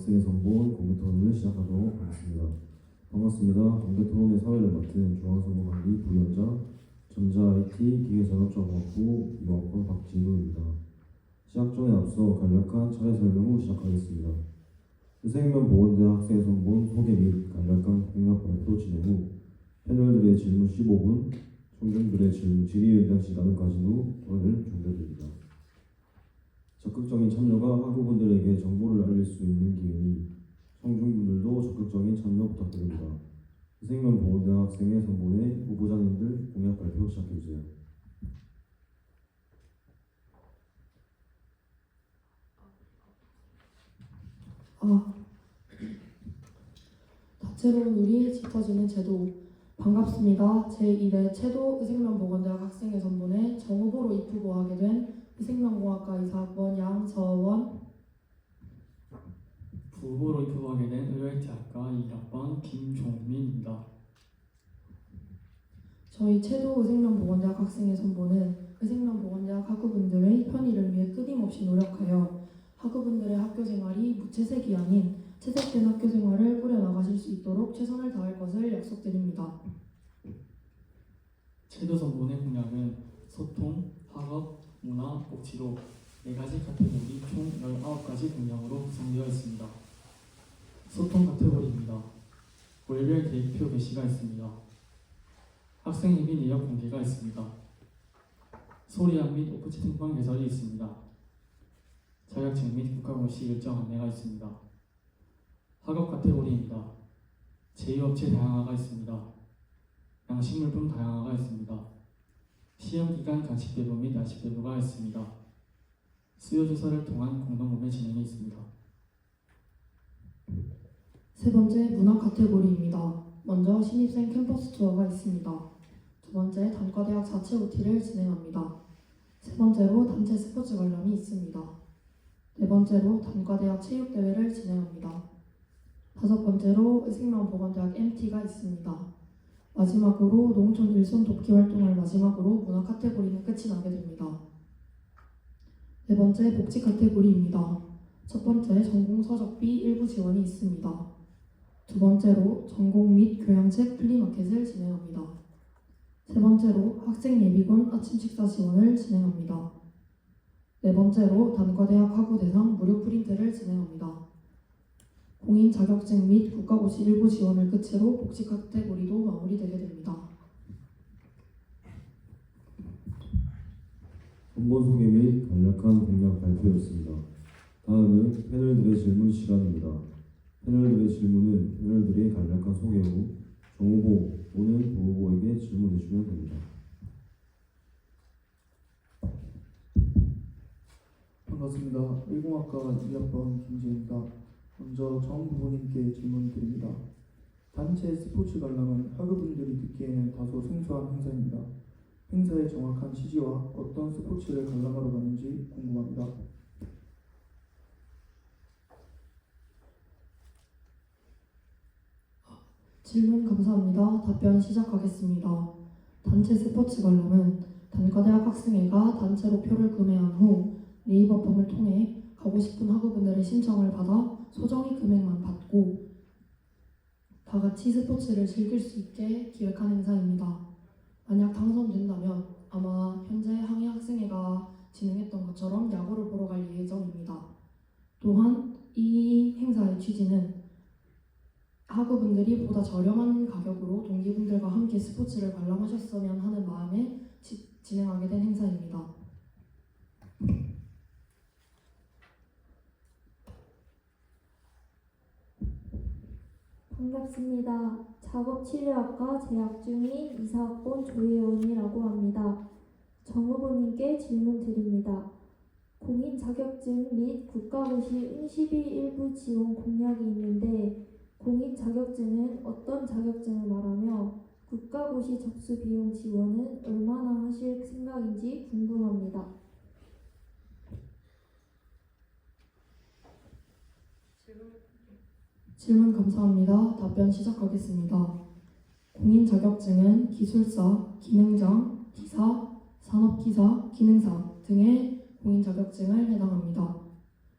학생의 선본 공개 토론을 시작하도록 하겠습니다. 반갑습니다. 공개 토론의 사회를 맡은 중앙선거관리 부위원장 전자 IT 기계산업정보학부 2학번 박진우입니다. 시작 전에 앞서 간략한 차례 설명 후 시작하겠습니다. 생명보건대학 학생의 선본 소개 및 간략한 공약 발표 진행 후 패널들의 질문 15분, 청중들의 질의 의견 시간을 가진 후 토론을 종료됩니다. 적극적인 참여가 학우분들에게 정보를 알릴 수 있는 기회니 청중분들도 적극적인 참여 부탁드립니다. 생명보건대학 학생의 선본의 후보자님들 공약 발표 시작해주세요. 다채로운 우리의 짙어지는 제도 반갑습니다. 제1회 채도 의생명보건대학 학생의 선본에 정후보로 입후보하게 된 의생명공학과 2사학번 양서원, 부후보로 입후보하게 된 의료학과 2학번 김종민입니다. 저희 채도 의생명보건대학 학생의 선본은 의생명보건대학 학우분들의 편의를 위해 끊임없이 노력하여 학우분들의 학교 생활이 무채색이 아닌 채색된 학교 생활을 꾸려나가실 수 있도록 최선을 다할 것을 약속드립니다. 채도 선본의 공약은 소통, 학업, 문화, 복지로 4가지 카테고리 총 19가지 공약으로 구성되어 있습니다. 소통 카테고리입니다. 월별 계획표 게시가 있습니다. 학생 입인 이력 공개가 있습니다. 소리학 및 오프 채팅방 개설이 있습니다. 자격증 및 국가고시 일정 안내가 있습니다. 학업 카테고리입니다. 제2업체 다양화가 있습니다. 양식물품 다양화가 있습니다. 시험기간 간식대도 및 야식대도가 있습니다. 수요조사를 통한 공동구매 진행이 있습니다. 세 번째 문화 카테고리입니다. 먼저 신입생 캠퍼스 투어가 있습니다. 두 번째 단과대학 자체 OT를 진행합니다. 세 번째로 단체 스포츠 관람이 있습니다. 네 번째로 단과대학 체육대회를 진행합니다. 다섯 번째로 의생명보건대학 MT가 있습니다. 마지막으로 농촌 일손 돕기 활동을 마지막으로 문화 카테고리는 끝이 나게 됩니다. 네 번째 복지 카테고리입니다. 첫 번째 전공 서적비 일부 지원이 있습니다. 두 번째로 전공 및 교양책 플리마켓을 진행합니다. 세 번째로 학생 예비군 아침 식사 지원을 진행합니다. 네 번째로 단과대학 학우 대상 무료 프린트를 진행합니다. 공인 자격증 및 국가고시 일부 지원을 끝으로 복지 카테고리도 마무리되게 됩니다. 선본 소개 및 간략한 공약 발표였습니다. 다음은 패널들의 질문 시간입니다. 패널들의 질문은 패널들의 간략한 소개 후 정후보 또는 부후보에게 질문해 주면 됩니다. 반갑습니다. 의공학과 2학번 김지입니다. 먼저 정 후보님께 질문드립니다. 단체 스포츠 관람은 학우분들이 듣기에는 다소 생소한 행사입니다. 행사의 정확한 취지와 어떤 스포츠를 관람하러 가는지 궁금합니다. 질문 감사합니다. 답변 시작하겠습니다. 단체 스포츠 관람은 단과대학 학생회가 단체로 표를 구매한 후 네이버 폼을 통해 가고 싶은 학우분들의 신청을 받아 소정의 금액만 받고 다 같이 스포츠를 즐길 수 있게 기획한 행사입니다. 만약 당선된다면 아마 현재 항해 학생회가 진행했던 것처럼 야구를 보러 갈 예정입니다. 또한 이 행사의 취지는 학우분들이 보다 저렴한 가격으로 동기분들과 함께 스포츠를 관람하셨으면 하는 마음에 진행하게 된 행사입니다. 반갑습니다. 작업치료학과 재학 중인 이사학번 조혜원이라고 합니다. 정 후보님께 질문 드립니다. 공인 자격증 및 국가고시 응시비 일부 지원 공약이 있는데 공인 자격증은 어떤 자격증을 말하며 국가고시 접수 비용 지원은 얼마나 하실 생각인지 궁금합니다. 질문 감사합니다. 답변 시작하겠습니다. 공인 자격증은 기술사, 기능장, 기사, 산업기사, 기능사 등의 공인 자격증을 해당합니다.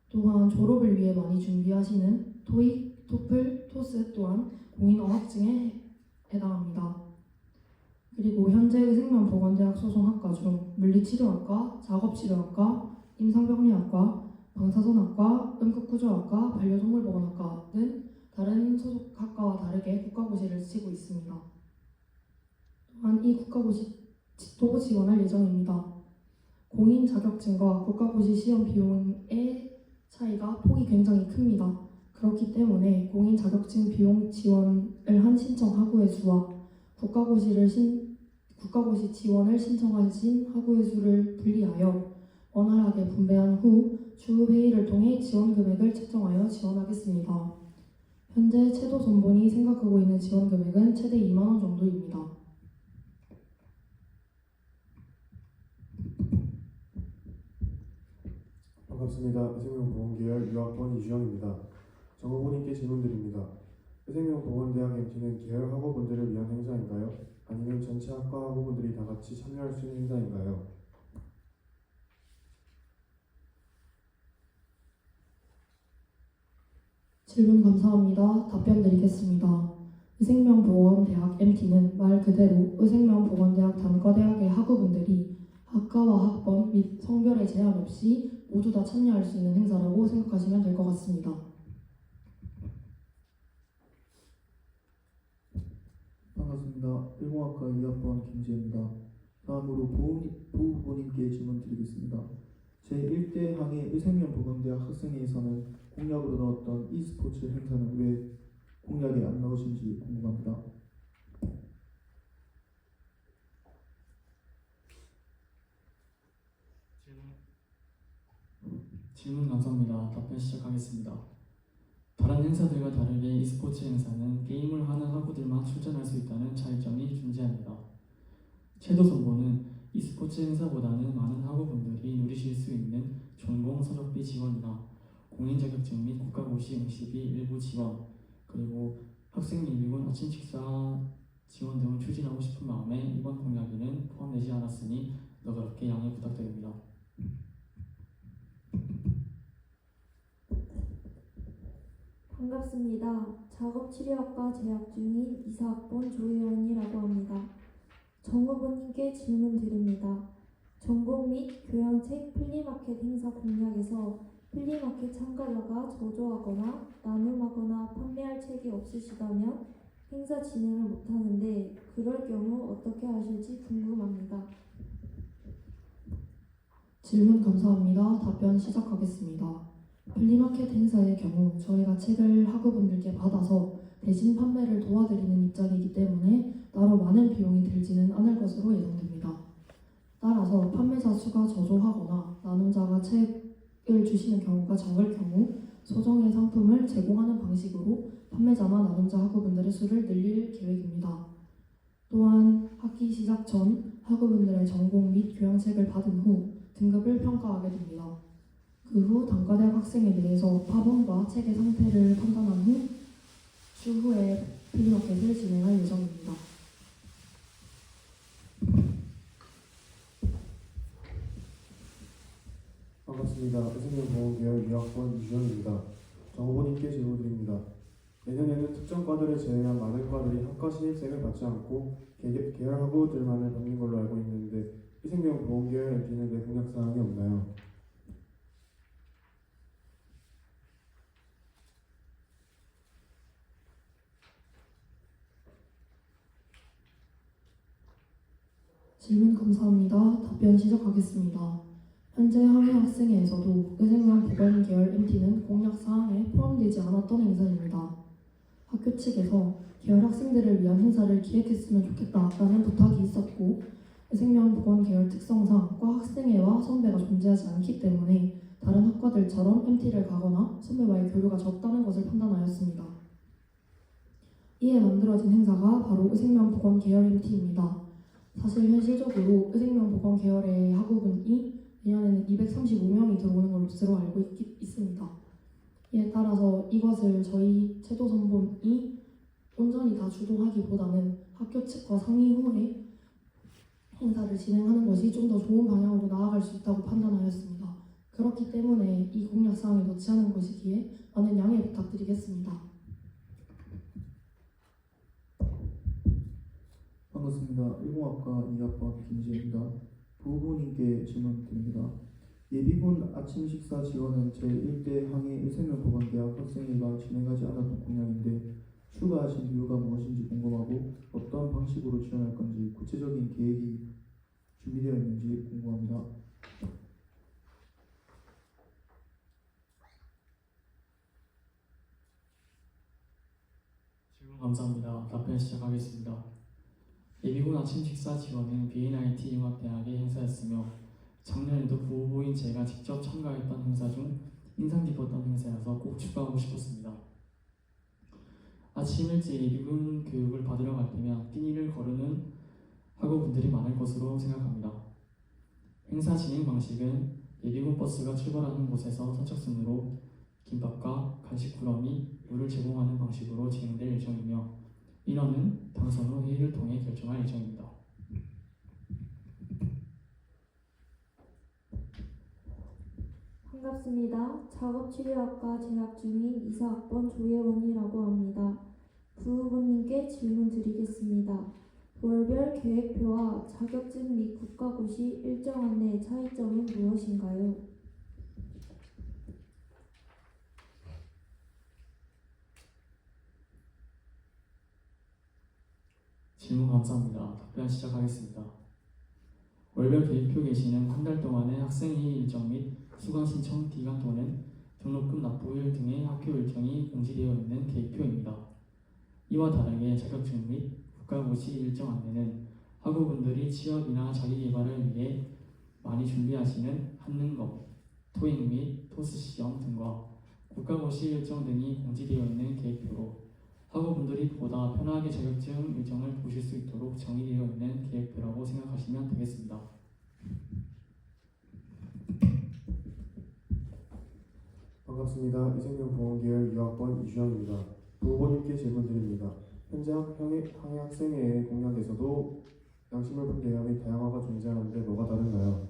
또한 졸업을 위해 많이 준비하시는 토익, 토플, 토스 또한 공인 어학증에 해당합니다. 그리고 현재 의생면보건대학 소송학과 중 물리치료학과, 작업치료학과, 임상병리학과, 방사선학과, 응급구조학과, 반려동물보건학과 등 다른 소속학과와 다르게 국가고시를 치고 있습니다. 또한 이 국가고시도 지원할 예정입니다. 공인 자격증과 국가고시 시험 비용의 차이가 폭이 굉장히 큽니다. 그렇기 때문에 공인 자격증 비용 지원을 한 신청 학우의 수와 국가고시 지원을 신청하신 학우의 수를 분리하여 원활하게 분배한 후 추후 회의를 통해 지원 금액을 책정하여 지원하겠습니다. 현재 채도 전본이 생각하고 있는 지원 금액은 최대 2만 원 정도입니다. 반갑습니다. 의생명보건계열 유학번 이주영입니다. 정 후보님께 질문드립니다. 의생명보건대학 MT는 계열 학우분들을 위한 행사인가요? 아니면 전체 학과 학우분들이 다 같이 참여할 수 있는 행사인가요? 질문 감사합니다. 답변 드리겠습니다. 의생명보건대학 MT는 말 그대로 의생명보건대학 단과대학의 학우분들이 학과와 학번 및 성별의 제한 없이 모두 다 참여할 수 있는 행사라고 생각하시면 될 것 같습니다. 반갑습니다. 10학과 2학번 김재입니다. 다음으로 부 후보님께 질문 드리겠습니다. 제1대 항해 의생면보건대학 학생회에서는 공약으로 넣었던 e스포츠 행사는 왜 공약에 안 넣으신지 궁금합니다. 질문 감사합니다. 답변 시작하겠습니다. 다른 행사들과 다르게 e스포츠 행사는 게임을 하는 학우들만 출전할 수 있다는 차이점이 존재합니다. 채도 선보는 e스포츠 행사보다는 많은 학우분들이 누리실 수 있는 전공 서적비 지원이나 공인 자격증 및 국가고시 응시비 일부 지원, 그리고 학생 미비군 아침 식사 지원 등을 추진하고 싶은 마음에 이번 공약에는 포함되지 않았으니 너그럽게 양해 부탁드립니다. 반갑습니다. 작업치료학과 재학 중인 이사학번 조혜원이라고 합니다. 정 후보님께 질문 드립니다. 전공 및 교양책 플리마켓 행사 공약에서 플리마켓 참가자가 저조하거나 나눔하거나 판매할 책이 없으시다면 행사 진행을 못하는데 그럴 경우 어떻게 하실지 궁금합니다. 질문 감사합니다. 답변 시작하겠습니다. 플리마켓 행사의 경우 저희가 책을 학우분들께 받아서 대신 판매를 도와드리는 입장이기 때문에 따로 많은 비용이 들지는 않을 것으로 예상됩니다. 따라서 판매자 수가 저조하거나 나눔자가 책을 주시는 경우가 적을 경우 소정의 상품을 제공하는 방식으로 판매자나 나눔자 학우분들의 수를 늘릴 계획입니다. 또한 학기 시작 전 학우분들의 전공 및 교양책을 받은 후 등급을 평가하게 됩니다. 그 후 단과대학 학생에 대해서 파본과 책의 상태를 판단한 후 추후에 플리마켓을 진행할 예정입니다. 반갑습니다. 의생명보건계열 유학번 이주영입니다. 정 후보님께 질문드립니다. 내년에는 특정 과들을 제외한 많은 과들이 학과 신입생을 받지 않고 계열 학우들만을 받는 걸로 알고 있는데 의생명보건계열 MT는 왜 공약사항이 없나요? 질문 감사합니다. 답변 시작하겠습니다. 현재 항해 학생회에서도 의생명보건 계열 MT는 공약 사항에 포함되지 않았던 행사입니다. 학교 측에서 계열 학생들을 위한 행사를 기획했으면 좋겠다라는 부탁이 있었고 의생명보건 계열 특성상 과 학생회와 선배가 존재하지 않기 때문에 다른 학과들처럼 MT를 가거나 선배와의 교류가 적다는 것을 판단하였습니다. 이에 만들어진 행사가 바로 의생명보건 계열 MT입니다. 사실 현실적으로 의생명보건 계열의 학우분이 내년에는 235명이 들어오는 것으로 알고 있습니다. 이에 따라서 이것을 저희 채도선본이 온전히 다 주도하기보다는 학교 측과 상의 후에 행사를 진행하는 것이 좀 더 좋은 방향으로 나아갈 수 있다고 판단하였습니다. 그렇기 때문에 이 공약 사항에 넣지 않은 것이기에 많은 양해 부탁드리겠습니다. 반갑습니다. 10학과 2학번 김지혜입니다. 부후보님께 질문 드립니다. 예비군 아침 식사 지원은 제1대 항해 1생명 보건대학 학생회가 진행하지 않았던 공약인데 추가하신 이유가 무엇인지 궁금하고 어떤 방식으로 지원할 건지 구체적인 계획이 준비되어 있는지 궁금합니다. 질문 감사합니다. 답변 시작하겠습니다. 예비군 아침 식사 지원은 BNIT 융합대학의 행사였으며 작년에도 부후보인 제가 직접 참가했던 행사 중 인상 깊었던 행사여서 꼭 추가하고 싶었습니다. 아침 일찍 예비군 교육을 받으러 갈 때면 띠니를 거르는 학우분들이 많을 것으로 생각합니다. 행사 진행 방식은 예비군 버스가 출발하는 곳에서 선착순으로 김밥과 간식 꾸러미, 물을 제공하는 방식으로 진행될 예정이며 인원은 당선 후 회의를 통해 결정할 예정입니다. 반갑습니다. 작업치료학과 재학 중인 이사학번 조예원이라고 합니다. 부후보님께 질문 드리겠습니다. 월별 계획표와 자격증 및 국가고시 일정 안내의 차이점은 무엇인가요? 질문 감사합니다. 답변 시작하겠습니다. 월별 계획표 게시는 한 달 동안의 학생회의 일정 및 수강 신청 기간 또는 등록금 납부일 등의 학교 일정이 공지되어 있는 계획표입니다. 이와 다르게 자격증 및 국가고시 일정 안내는 학우분들이 취업이나 자기개발을 위해 많이 준비하시는 한능검, 토익 및 토스 시험 등과 국가고시 일정 등이 공지되어 있는 계획표로 학우분들이 보다 편하게 자격증 일정을 보실 수 있도록 정의되어 있는 계획표라고 생각하시면 되겠습니다. 반갑습니다. 이생명보건계열 2학번 이주영입니다. 부후보님께 질문드립니다. 현재 항해 학생회의 공약에서도 양심을품 대여 및 다양화가 존재하는데 뭐가 다른가요?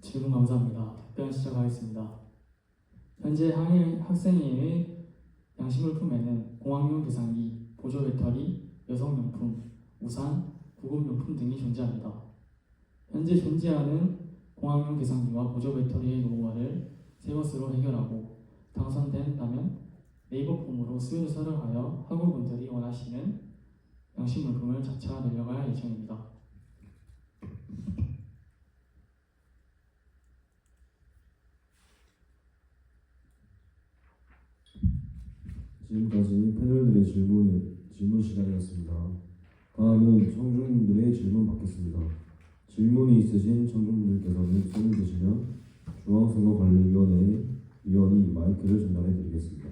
질문 감사합니다. 답변 시작하겠습니다. 현재 항해 학생회의 양심물품에는 공학용 계산기, 보조 배터리, 여성용품, 우산, 구급용품 등이 존재합니다. 현재 존재하는 공학용 계산기와 보조 배터리의 노후화를 새 것으로 해결하고 당선된다면 네이버 폼으로 수요 조사를 하여 학우분들이 원하시는 양심물품을 차차 내려갈 예정입니다. 지금까지 패널들의 질문 시간이었습니다. 다음은 청중분들의 질문 받겠습니다. 질문이 있으신 청중분들께서는 손을 드시면 중앙선거관리위원회 위원이 마이크를 전달해 드리겠습니다.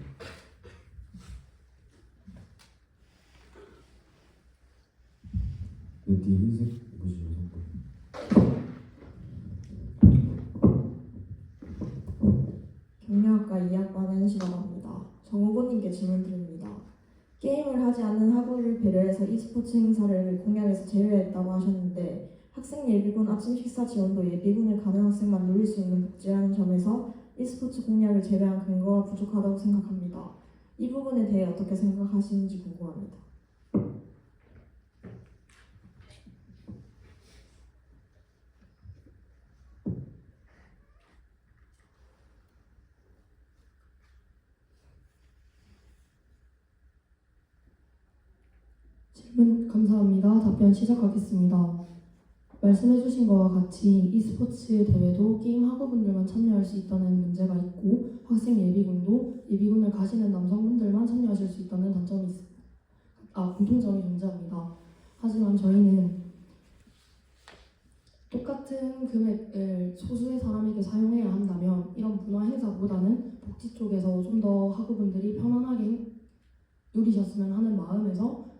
그 뒤에 흰색 입으시면 선거. 경영학과 2학번 한시라고 합니다. 정 후보님께 질문 드립니다. 게임을 하지 않는 학우를 배려해서 e스포츠 행사를 공약에서 제외했다고 하셨는데 학생 예비군 아침 식사 지원도 예비군을 가는 학생만 누릴 수 있는 복지라는 점에서 e스포츠 공약을 제외한 근거가 부족하다고 생각합니다. 이 부분에 대해 어떻게 생각하시는지 궁금합니다. 질문 감사합니다. 답변 시작하겠습니다. 말씀해주신 것과 같이 e스포츠 대회도 게임 학우분들만 참여할 수 있다는 문제가 있고 학생 예비군도 예비군을 가시는 남성분들만 참여하실 수 있다는 공통점이 존재합니다. 하지만 저희는 똑같은 금액을 소수의 사람에게 사용해야 한다면 이런 문화 행사보다는 복지 쪽에서 좀 더 학우분들이 편안하게 누리셨으면 하는 마음에서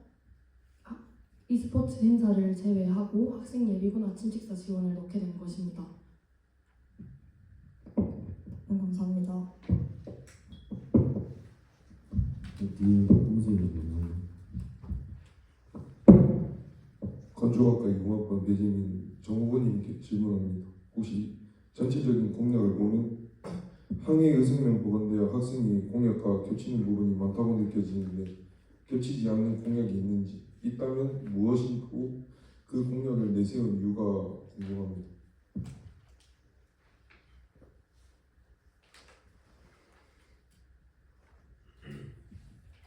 e스포츠 행사를 제외하고 학생 예비군 아침 식사 지원을 넣게 된 것입니다. 감사합니다. 그 뒤에 검은색 입으시면 건축학과 이공학번 배재민 정후보님께 질문합니다. 혹시 전체적인 공약을 보면 항해의생명 보건대학 학생이 공약과 겹치는 부분이 많다고 느껴지는데 겹치지 않는 공약이 있는지 있다면 무엇이고 그 공약을 내세운 이유가 궁금합니다.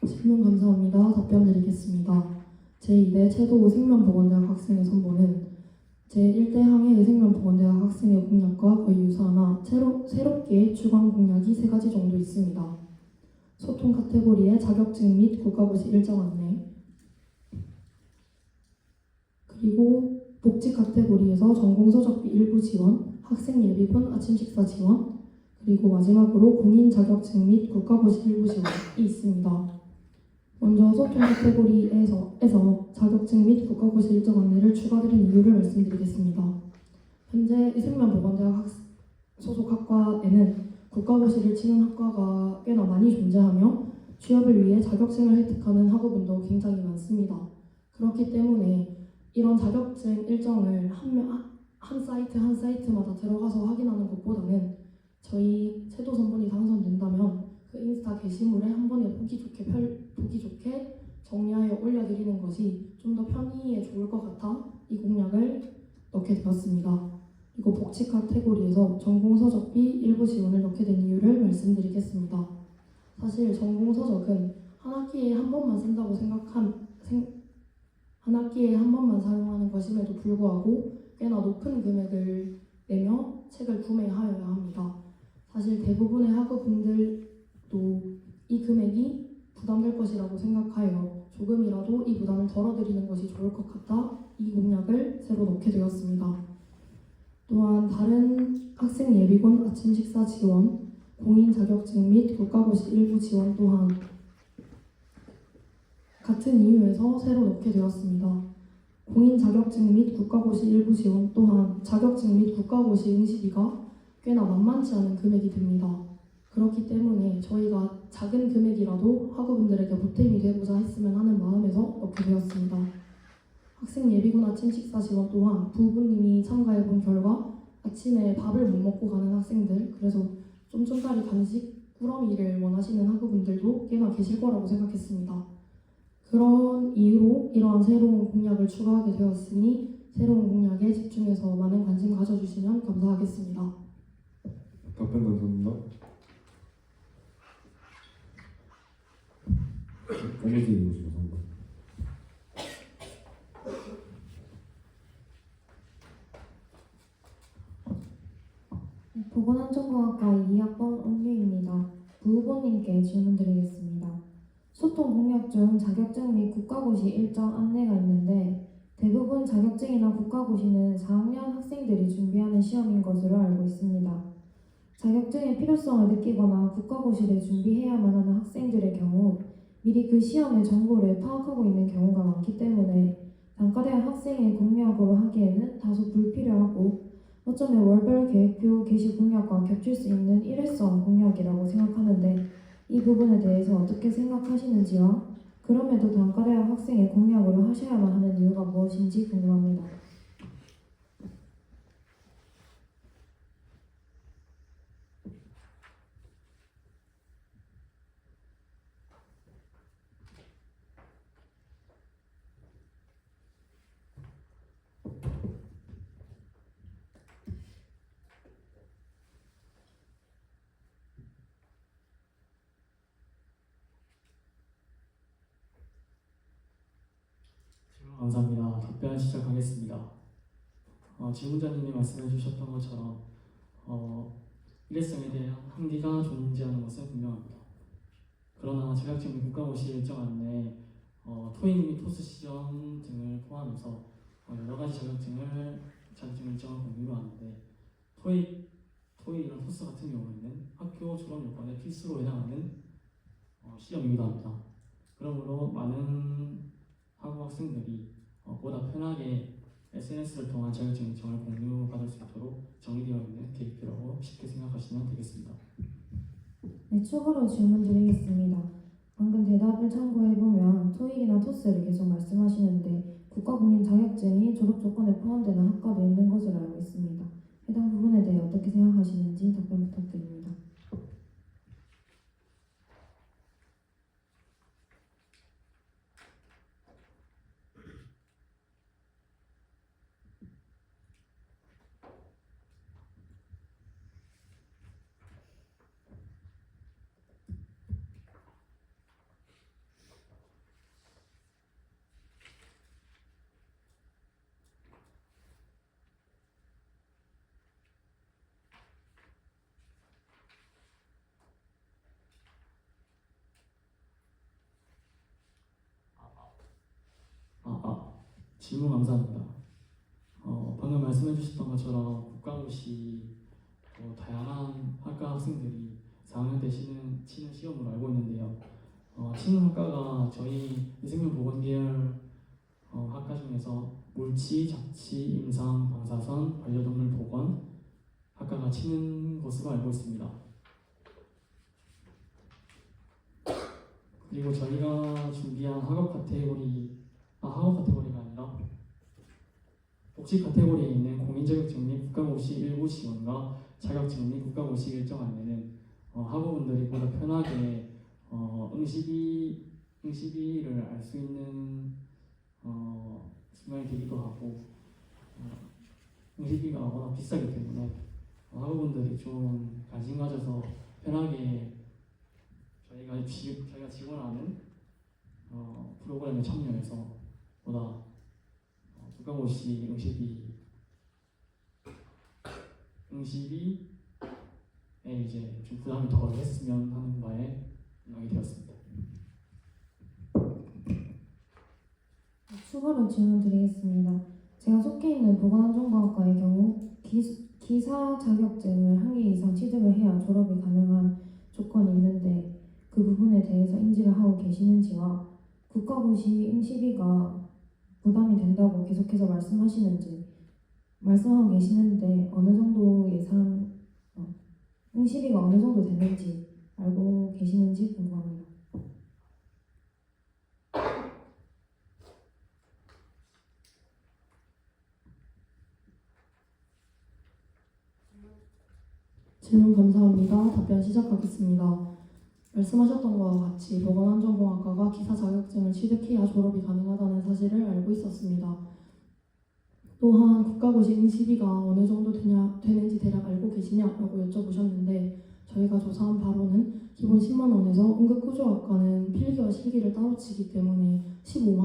질문 감사합니다. 답변 드리겠습니다. 제2대 채도 생명보건대학 학생의 선보는 제1대 항해의생명보건대학 학생의 공약과 거의 유사하나 새롭게 추가한 공약이 3가지 정도 있습니다. 소통 카테고리의 자격증 및 국가고시 일정 안내, 그리고 복지 카테고리에서 전공서적비 일부 지원, 학생 예비군 아침 식사 지원, 그리고 마지막으로 공인 자격증 및 국가고시 일부 지원이 있습니다. 먼저 소통 카테고리에서 자격증 및 국가고시 일정 안내를 추가드린 이유를 말씀드리겠습니다. 현재 의생명보건대학 소속 학과에는 국가고시를 치는 학과가 꽤나 많이 존재하며 취업을 위해 자격증을 획득하는 학우분도 굉장히 많습니다. 그렇기 때문에 이런 자격증 일정을 한 사이트마다 들어가서 확인하는 것보다는 저희 채도 선본이 당선된다면 그 인스타 게시물에 한 번에 보기 좋게 정리하여 올려드리는 것이 좀 더 편의에 좋을 것 같아 이 공약을 넣게 되었습니다. 그리고 복지 카테고리에서 전공서적비 일부 지원을 넣게 된 이유를 말씀드리겠습니다. 사실 전공서적은 한 학기에 한 번만 사용하는 것임에도 불구하고 꽤나 높은 금액을 내며 책을 구매하여야 합니다. 사실 대부분의 학우분들도 이 금액이 부담될 것이라고 생각하여 조금이라도 이 부담을 덜어드리는 것이 좋을 것 같아 이 공약을 새로 넣게 되었습니다. 또한 다른 학생 예비군 아침 식사 지원, 공인 자격증 및 국가고시 일부 지원 또한 같은 이유에서 새로 넣게 되었습니다. 공인 자격증 및 국가고시 일부 지원 또한 자격증 및 국가고시 응시비가 꽤나 만만치 않은 금액이 됩니다. 그렇기 때문에 저희가 작은 금액이라도 학우분들에게 보탬이 되고자 했으면 하는 마음에서 넣게 되었습니다. 학생 예비군 아침 식사 지원 또한 부부님이 참가해본 결과 아침에 밥을 못 먹고 가는 학생들, 그래서 쫌쫌따리 간식 꾸러미를 원하시는 학우분들도 꽤나 계실 거라고 생각했습니다. 그런 이유로 이러한 새로운 공약을 추가하게 되었으니 새로운 공약에 집중해서 많은 관심 가져주시면 감사하겠습니다. 답변 감사합니다. 검은색 입으시고 3번. 보건안전공학과 2학번 온유입니다. 부후보님께 질문드리겠습니다. 소통 공약 중 자격증 및 국가고시 일정 안내가 있는데 대부분 자격증이나 국가고시는 4학년 학생들이 준비하는 시험인 것으로 알고 있습니다. 자격증의 필요성을 느끼거나 국가고시를 준비해야만 하는 학생들의 경우 미리 그 시험의 정보를 파악하고 있는 경우가 많기 때문에 단과대학 학생의 공약으로 하기에는 다소 불필요하고 어쩌면 월별 계획표 게시 공약과 겹칠 수 있는 일회성 공약이라고 생각하는데 이 부분에 대해서 어떻게 생각하시는지와 그럼에도 단과대학 학생의 공약으로 하셔야만 하는 이유가 무엇인지 궁금합니다. 감사합니다. 답변 시작하겠습니다. 질문자님이 말씀해 주셨던 것처럼 일회성에 대한 한계가 존재하는 것은 분명합니다. 그러나 자격증 및 국가고시 일정 안내, 토익 및 토스 시험 등을 포함해서 여러 가지 자격증 일정을 공유를 하는데 토익이나 토스 같은 경우에는 학교 졸업 요건에 필수로 해당하는 시험이기도 합니다. 그러므로 많은 학우 학생들이 보다 편하게 SNS를 통한 자격증 일정을 공유받을 수 있도록 정의되어 있는 계획표라고 쉽게 생각하시면 되겠습니다. 네, 추가로 질문드리겠습니다. 방금 대답을 참고해보면 토익이나 토스를 계속 말씀하시는데 국가공인 자격증이 졸업 조건에 포함되는 학과도 있는 것으로 알고 있습니다. 해당 부분에 대해 어떻게 생각하시는지 답변 부탁드립니다. 질문 감사합니다. 방금 말씀해 주셨던 것처럼 국가고시 다양한 학과 학생들이 4학년 때 치는 시험으로 알고 있는데요. 치는 학과가 저희 위생명보건 계열 학과 중에서 물치, 잡치, 임상, 방사선, 반려동물 보건 학과가 치는 것으로 알고 있습니다. 그리고 저희가 준비한 학업 카테고리가 아니라 복지 카테고리에 있는 공인자격증 및 국가고시 일부 지원과 자격증 및 국가고시 일정 안내는 학우분들이 보다 편하게 응시비를 알 수 있는 순간이 되기도 하고 응시비가 워낙 비싸기 때문에 학우분들이 좀 관심 가져서 편하게 저희가 지원하는 프로그램에 참여해서 보다 국가고시 응시비에 이제 좀 부담이 덜 했으면 하는 바에 생각이 되었습니다. 추가로 질문 드리겠습니다. 제가 속해 있는 보건안전과학과의 경우 기사 자격증을 한 개 이상 취득을 해야 졸업이 가능한 조건이 있는데 그 부분에 대해서 인지를 하고 계시는지와 국가고시 응시비가 부담이 된다고 계속해서 말씀하고 계시는데 어느 정도 응시비가 어느 정도 되는지 알고 계시는지 궁금합니다. 질문 감사합니다. 답변 시작하겠습니다. 말씀하셨던 것과 같이 보건안전공학과가 기사 자격증을 취득해야 졸업이 가능하다는 사실을 알고 있었습니다. 또한 국가고시 응시비가 어느 정도 되는지 대략 알고 계시냐라고 여쭤보셨는데 저희가 조사한 바로는 기본 10만 원에서 응급구조학과는 필기와 실기를 따로 치기 때문에 15만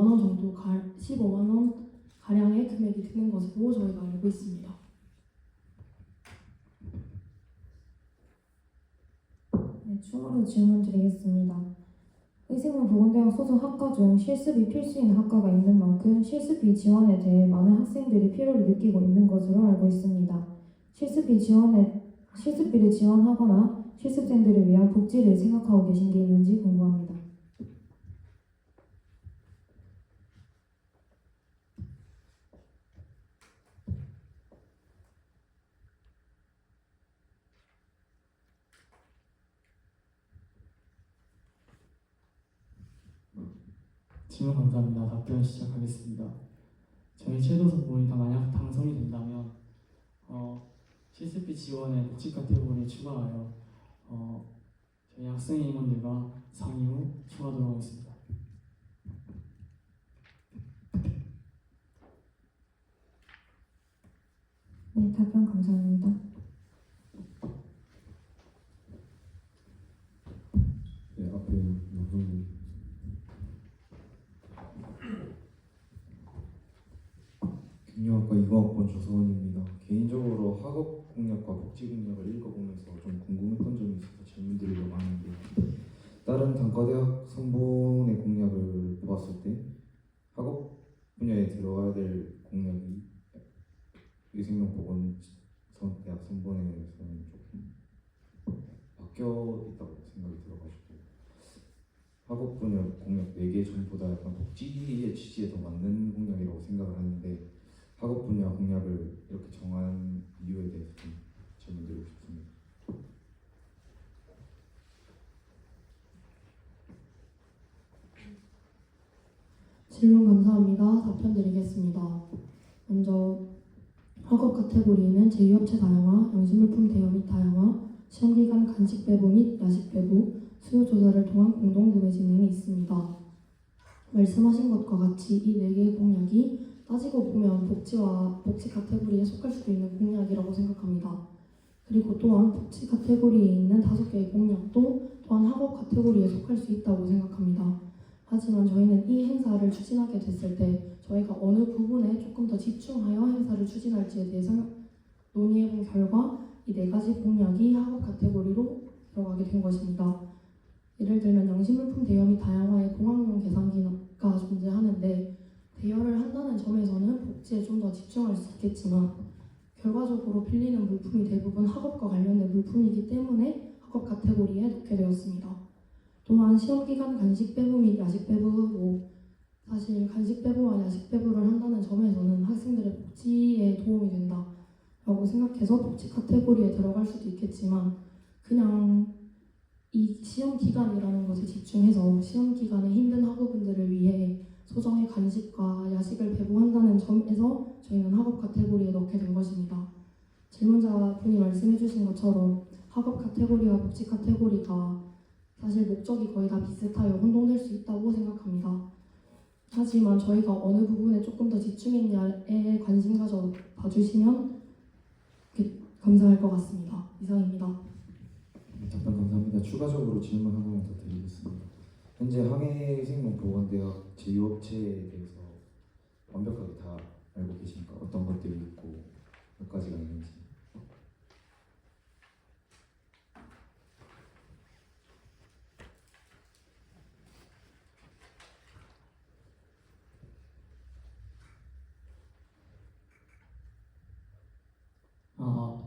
원 가량의 금액이 드는 것으로 저희가 알고 있습니다. 네, 추가로 질문 드리겠습니다. 의생물보건대학 소속 학과 중 실습이 필수인 학과가 있는 만큼 실습비 지원에 대해 많은 학생들이 필요를 느끼고 있는 것으로 알고 있습니다. 실습비를 지원하거나 실습생들을 위한 복지를 생각하고 계신 게 있는지 궁금합니다. 질문 감사합니다. 답변 시작하겠습니다. 저희 최도 선보니까 만약 당선이 된다면 실습비 지원에 복지 카테고리에 추가하여 저희 학생임원들과 상의 후 추가하도록 하겠습니다. 네, 답변 감사합니다. 네, 앞에 남성님. 경영학과 2과학번 조서원입니다. 개인적으로 학업 공약과 복지 공약을 읽어보면서 좀 궁금했던 점이 있어서 질문드리려고 하는데 다른 단과대학 선본의 공약을 보았을 때 학업 분야에 들어가야 될 공약이 위생명보건대학 선본에서는 조금 바뀌어 있다고 생각이 들어가지고 학업 분야 공약 4개 전부 다 약간 복지의 취지에 더 맞는 공약이라고 생각을 하는데 학업 분야 공약을 이렇게 정한 이유에 대해서 좀 질문드리고 싶습니다. 질문 감사합니다. 답변 드리겠습니다. 먼저 학업 카테고리에는 제2업체 다양화, 영신물품 대여 및 다양화, 시험기간 간식 배부 및 야식 배부, 수요 조사를 통한 공동구매 진행이 있습니다. 말씀하신 것과 같이 이 4개의 공약이 따지고 보면 복지 카테고리에 속할 수도 있는 공약이라고 생각합니다. 그리고 또한 복지 카테고리에 있는 5개의 공약도 또한 학업 카테고리에 속할 수 있다고 생각합니다. 하지만 저희는 이 행사를 추진하게 됐을 때 저희가 어느 부분에 조금 더 집중하여 행사를 추진할지에 대해서 논의해본 결과 이 4가지 공약이 학업 카테고리로 들어가게 된 것입니다. 예를 들면 영신물품 대여 및 다양화의 공학용 계산기가 존재하는데 대여를 한다는 점에서는 복지에 좀 더 집중할 수 있겠지만 결과적으로 빌리는 물품이 대부분 학업과 관련된 물품이기 때문에 학업 카테고리에 넣게 되었습니다. 또한 시험기간 간식 배부 및 야식 배부로 사실 간식 배부와 야식 배부를 한다는 점에서는 학생들의 복지에 도움이 된다라고 생각해서 복지 카테고리에 들어갈 수도 있겠지만 그냥 이 시험 기간이라는 것에 집중해서 시험 기간에 힘든 학우분들을 위해 소정의 간식과 야식을 배부한다는 점에서 저희는 학업 카테고리에 넣게 된 것입니다. 질문자분이 말씀해주신 것처럼 학업 카테고리와 복지 카테고리가 사실 목적이 거의 다 비슷하여 혼동될 수 있다고 생각합니다. 하지만 저희가 어느 부분에 조금 더 집중했냐에 관심 가져 봐주시면 감사할 것 같습니다. 이상입니다. 답변 감사합니다. 추가적으로 질문 하나만 더 드리겠습니다. 현재 항해생명보건대학 제2업체에 대해서 완벽하게 다 알고 계십니까? 어떤 것들이 있고 몇 가지가 있는지.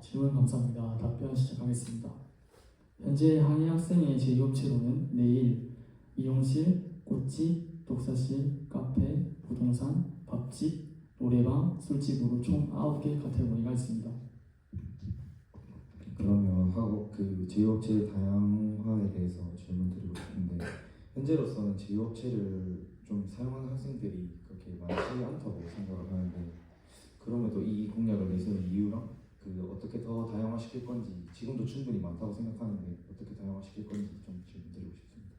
질문 감사합니다. 답변 시작하겠습니다. 현재 항해 학생의 제2업체로는 네일, 미용실, 꽃집, 독서실, 카페, 부동산, 밥집, 노래방, 술집으로 총 9개 카테고리가 있습니다. 그러면 제2업체 다양화에 대해서 질문드리고 싶은데 현재로서는 제2업체를 좀 사용하는 학생들이 그렇게 많지 않다고 생각을 하는데 그럼에도 이 공약을 내세운 이유랑 어떻게 더 다양화시킬 건지 지금도 충분히 많다고 생각하는데 어떻게 다양화시킬 건지 좀 질문드리고 싶습니다.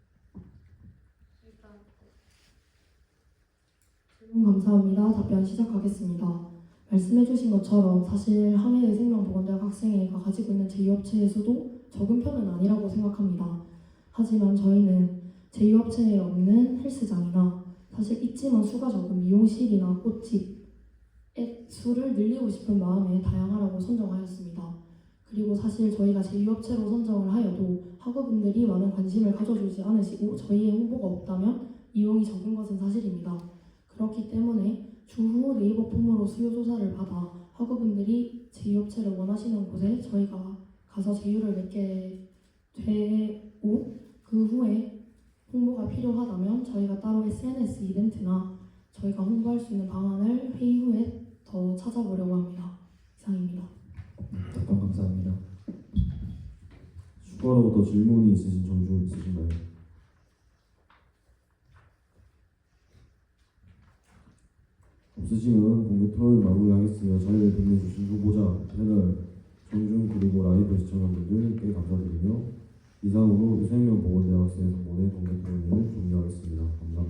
질문 감사합니다. 답변 시작하겠습니다. 말씀해주신 것처럼 사실 항해생명보건대학 학생회가 가지고 있는 제2업체의 수도 적은 편은 아니라고 생각합니다. 하지만 저희는 제2업체에 없는 헬스장이나 사실 있지만 수가 적은 미용실이나 꽃집의 수를 늘리고 싶은 마음에 다양하라고 선정하였습니다. 그리고 사실 저희가 제2업체로 선정을 하여도 학우분들이 많은 관심을 가져주지 않으시고 저희의 홍보가 없다면 이용이 적은 것은 사실입니다. 그렇기 때문에 추후 네이버 폼으로 수요 조사를 받아 학우분들이 제2업체를 원하시는 곳에 저희가 가서 제휴를 맺게 되고 그 후에 홍보가 필요하다면 저희가 따로 SNS 이벤트나 저희가 홍보할 수 있는 방안을 회의 후에 더 찾아보려고 합니다. 이상입니다. 답변 감사합니다. 추가로 더 질문이 있으신 정주 있으신가요? 없으시면 공개 토론을 마무리하겠으며 자리를 빛내주신 후보자, 패널, 정준 그리고 라이브 시청자분들께 감사드리며 이상으로 유생명보건대학생 선본의 공개 토론을 종료하겠습니다. 감사합니다.